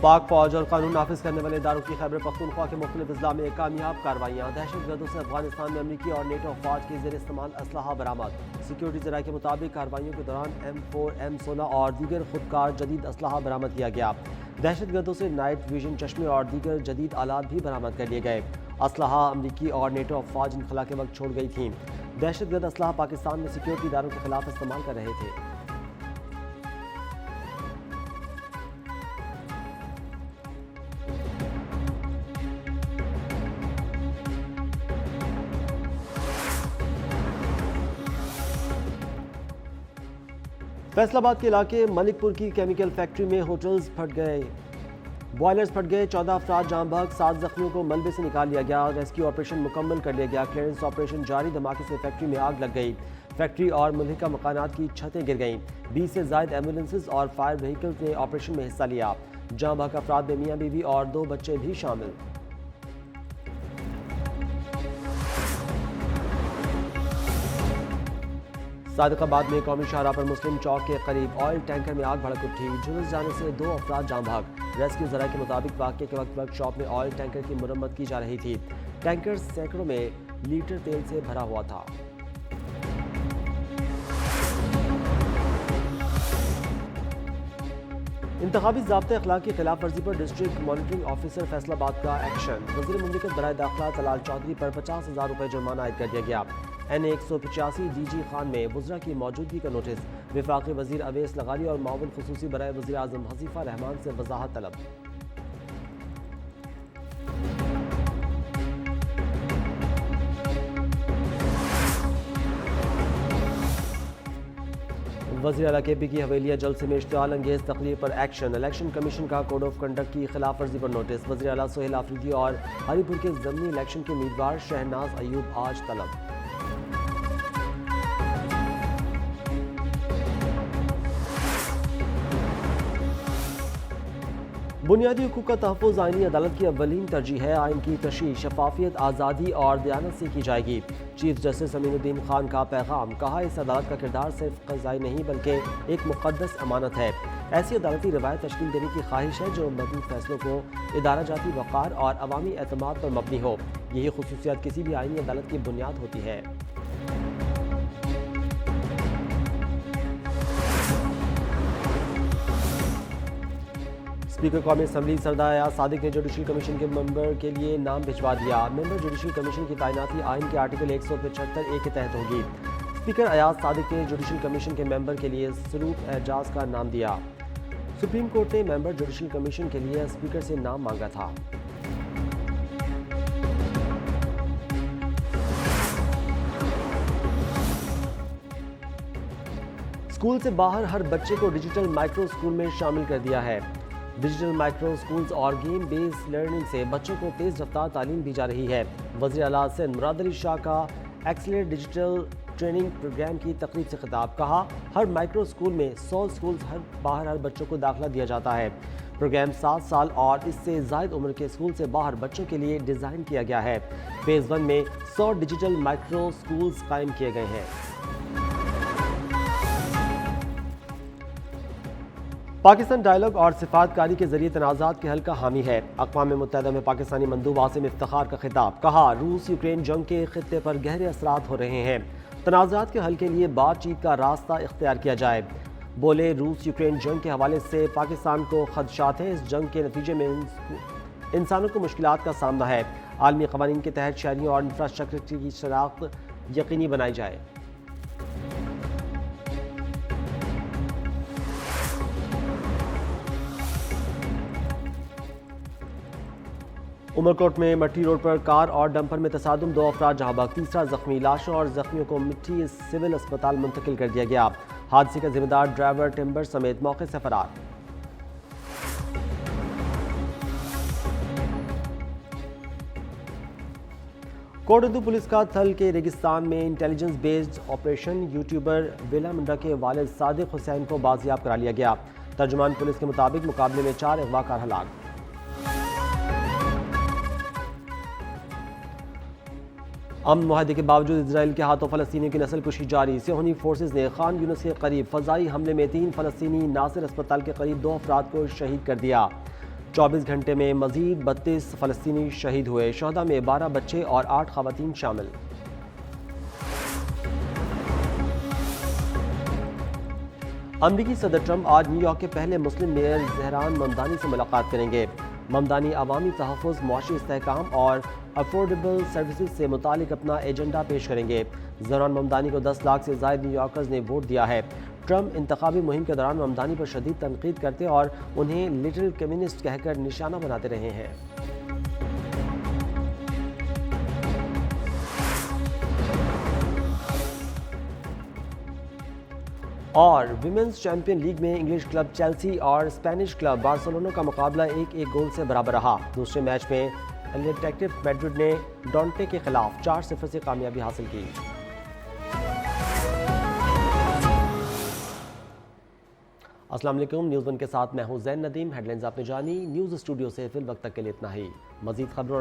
پاک فوج اور قانون نافذ کرنے والے اداروں کی خیبر پختونخوا کے مختلف اضلاع میں کامیاب کارروائیاں. دہشت گردوں سے افغانستان میں امریکی اور نیٹو افواج کے زیر استعمال اسلحہ برآمد. سیکیورٹی ذرائع کے مطابق کارروائیوں کے دوران M4 M16 اور دیگر خودکار جدید اسلحہ برآمد کیا گیا. دہشت گردوں سے نائٹ ویژن چشمے اور دیگر جدید آلات بھی برآمد کر لیے گئے. اسلحہ امریکی اور نیٹو افواج انخلا کے وقت چھوڑ گئی تھیں. دہشت گرد اسلحہ پاکستان میں سیکیورٹی اداروں کے خلاف استعمال کر رہے تھے. فیصل آباد کے علاقے ملک پور کی کیمیکل فیکٹری میں ہوٹلز پھٹ گئے، بوائلرز پھٹ گئے. 14 افراد جاں بحق، 7 زخمیوں کو ملبے سے نکال لیا گیا. ریسکیو آپریشن مکمل کر لیا گیا. کلیئرنس آپریشن جاری. دھماکے سے فیکٹری میں آگ لگ گئی. فیکٹری اور ملحقہ مکانات کی چھتیں گر گئیں. 20 سے زائد ایمبولینسز اور فائر وہیکلز نے آپریشن میں حصہ لیا. جاں بحق افراد میں میاں بیوی اور 2 بچے بھی شامل. صادق آباد میں قومی شاہراہ پر مسلم چوک کے قریب آئل ٹینکر میں آگ بھڑک اٹھی. جھلس جانے سے 2 افراد جاں بحق. ریسکیو ذرائع کے مطابق واقعے کے وقت ورک شاپ میں آئل ٹینکر کی مرمت کی جا رہی تھی. ٹینکر سینکڑوں میں لیٹر تیل سے بھرا ہوا تھا. انتخابی ضابطۂ اخلاق کی خلاف ورزی پر ڈسٹرکٹ مانیٹرنگ آفیسر فیصل آباد کا ایکشن. وزیر مملکت برائے داخلہ طلال چودھری پر 50,000 روپے جرمانہ عائد کر دیا گیا. NA 185 DG خان میں وزراء کی موجودگی کا نوٹس. وفاقی وزیر اویس لغاری اور معاون خصوصی برائے وزیر اعظم حذیفہ رحمان سے وضاحت طلب. وزیر اعلیٰ KP کی حویلیہ جلسے میں اشتعال انگیز تقریر پر ایکشن. الیکشن کمیشن کا کوڈ آف کنڈکٹ کی خلاف ورزی پر نوٹس. وزیر اعلیٰ سہیل آفریدی اور ہری پور کے ضمنی الیکشن کے امیدوار شہناز ایوب آج طلب. بنیادی حقوق کا تحفظ آئینی عدالت کی اولین ترجیح ہے. آئین کی تشریح شفافیت، آزادی اور دیانت سے کی جائے گی. چیف جسٹس امین الدین خان کا پیغام. کہا اس عدالت کا کردار صرف قضائی نہیں بلکہ ایک مقدس امانت ہے. ایسی عدالتی روایت تشکیل دینے کی خواہش ہے جو مبنی فیصلوں کو ادارہ جاتی وقار اور عوامی اعتماد پر مبنی ہو. یہی خصوصیات کسی بھی آئینی عدالت کی بنیاد ہوتی ہے. اسپیکر قومی اسمبلی سردار ایاز صادق نے جوڈیشل کمیشن کے ممبر کے لیے نام بھجوا دیا. ممبر جوڈیشل کمیشن کی تعیناتی آئین کے آرٹیکل 175(a) کے تحت ہوگی. اسپیکر ایاز صادق نے جوڈیشل کمیشن کے ممبر کے لیے سروپ اعجاز کا نام دیا. سپریم کورٹ نے ممبر جوڈیشل کمیشن کے لیے اسپیکر سے نام مانگا تھا. اسکول سے باہر ہر بچے کو ڈیجیٹل مائکرو اسکول میں شامل کر دیا ہے. ڈیجیٹل مائکرو اسکولز اور گیم بیس لرننگ سے بچوں کو تیز رفتار تعلیم دی جا رہی ہے. وزیر اعلیٰ سندھ مراد علی شاہ کا ایکسیلریٹ ڈیجیٹل ٹریننگ پروگرام کی تقریب سے خطاب. کہا ہر مائکرو اسکول میں 100 اسکولز باہر ہر بچوں کو داخلہ دیا جاتا ہے. پروگرام 7 سال اور اس سے زائد عمر کے اسکول سے باہر بچوں کے لیے ڈیزائن کیا گیا ہے. فیز 1 میں 100 ڈیجیٹل مائکرو اسکولز قائم کیے گئے ہیں. پاکستان ڈائیلاگ اور صفات کاری کے ذریعے تنازعات کے حل کا حامی ہے. اقوام متحدہ میں پاکستانی مندوب عاصم افتخار کا خطاب. کہا روس یوکرین جنگ کے خطے پر گہرے اثرات ہو رہے ہیں. تنازعات کے حل کے لیے بات چیت کا راستہ اختیار کیا جائے. بولے روس یوکرین جنگ کے حوالے سے پاکستان کو خدشات ہیں. اس جنگ کے نتیجے میں انسانوں کو مشکلات کا سامنا ہے. عالمی قوانین کے تحت شہریوں اور انفراسٹرکچر کی شناخت یقینی بنائی جائے. عمرکوٹ میں مٹی روڈ پر کار اور ڈمپر میں تصادم. 2 افراد جہاں بحق، تیسرا زخمی. لاشوں اور زخمیوں کو مٹی سول اسپتال منتقل کر دیا گیا. حادثے کا ذمہ دار ڈرائیور ٹمبر سمیت موقع سے فرار. کوٹ اردو پولیس کا تھل کے ریگستان میں انٹیلیجنس بیسڈ آپریشن. یوٹیوبر ویلا منڈا کے والد صادق حسین کو بازیاب کرا لیا گیا. ترجمان پولیس کے مطابق مقابلے میں 4 اغوا کار ہلاک. امن معاہدے کے باوجود اسرائیل کے ہاتھوں فلسطینیوں کی نسل کشی جاری. صہیونی فورسز نے خان یونس کے قریب فضائی حملے میں 3 فلسطینی، ناصر اسپتال کے قریب 2 افراد کو شہید کر دیا. 24 گھنٹے میں مزید 32 فلسطینی شہید ہوئے، شہداء میں 12 بچے اور 8 خواتین شامل۔ امریکی صدر ٹرمپ آج نیو یارک کے پہلے مسلم میئر زہران ممدانی سے ملاقات کریں گے۔ ممدانی عوامی تحفظ، معاشی استحکام اور افورڈیبل سروسز سے متعلق اپنا ایجنڈا پیش کریں گے۔ زہران ممدانی کو 10 لاکھ سے زائد نیو یارکرز نے ووٹ دیا ہے۔ ٹرمپ انتخابی مہم کے دوران ممدانی پر شدید تنقید کرتے اور انہیں لٹل کمیونسٹ کہہ کر نشانہ بناتے رہے ہیں۔ اور ویمنز چیمپئن لیگ میں انگلش کلب چیلسی اور اسپینش کلب بارسلونا کا مقابلہ 1-1 گول سے برابر رہا۔ دوسرے میچ میں ایتلیٹیکو میڈرڈ نے ڈونٹے کے خلاف 4-0 سے کامیابی حاصل کی۔ السلام علیکم، نیوز ون کے ساتھ میں ہوں زین ندیم۔ ہیڈ لائنز آپ نے جانی، نیوز اسٹوڈیو سے فی الوقت تک کے لیے اتنا ہی۔ مزید خبروں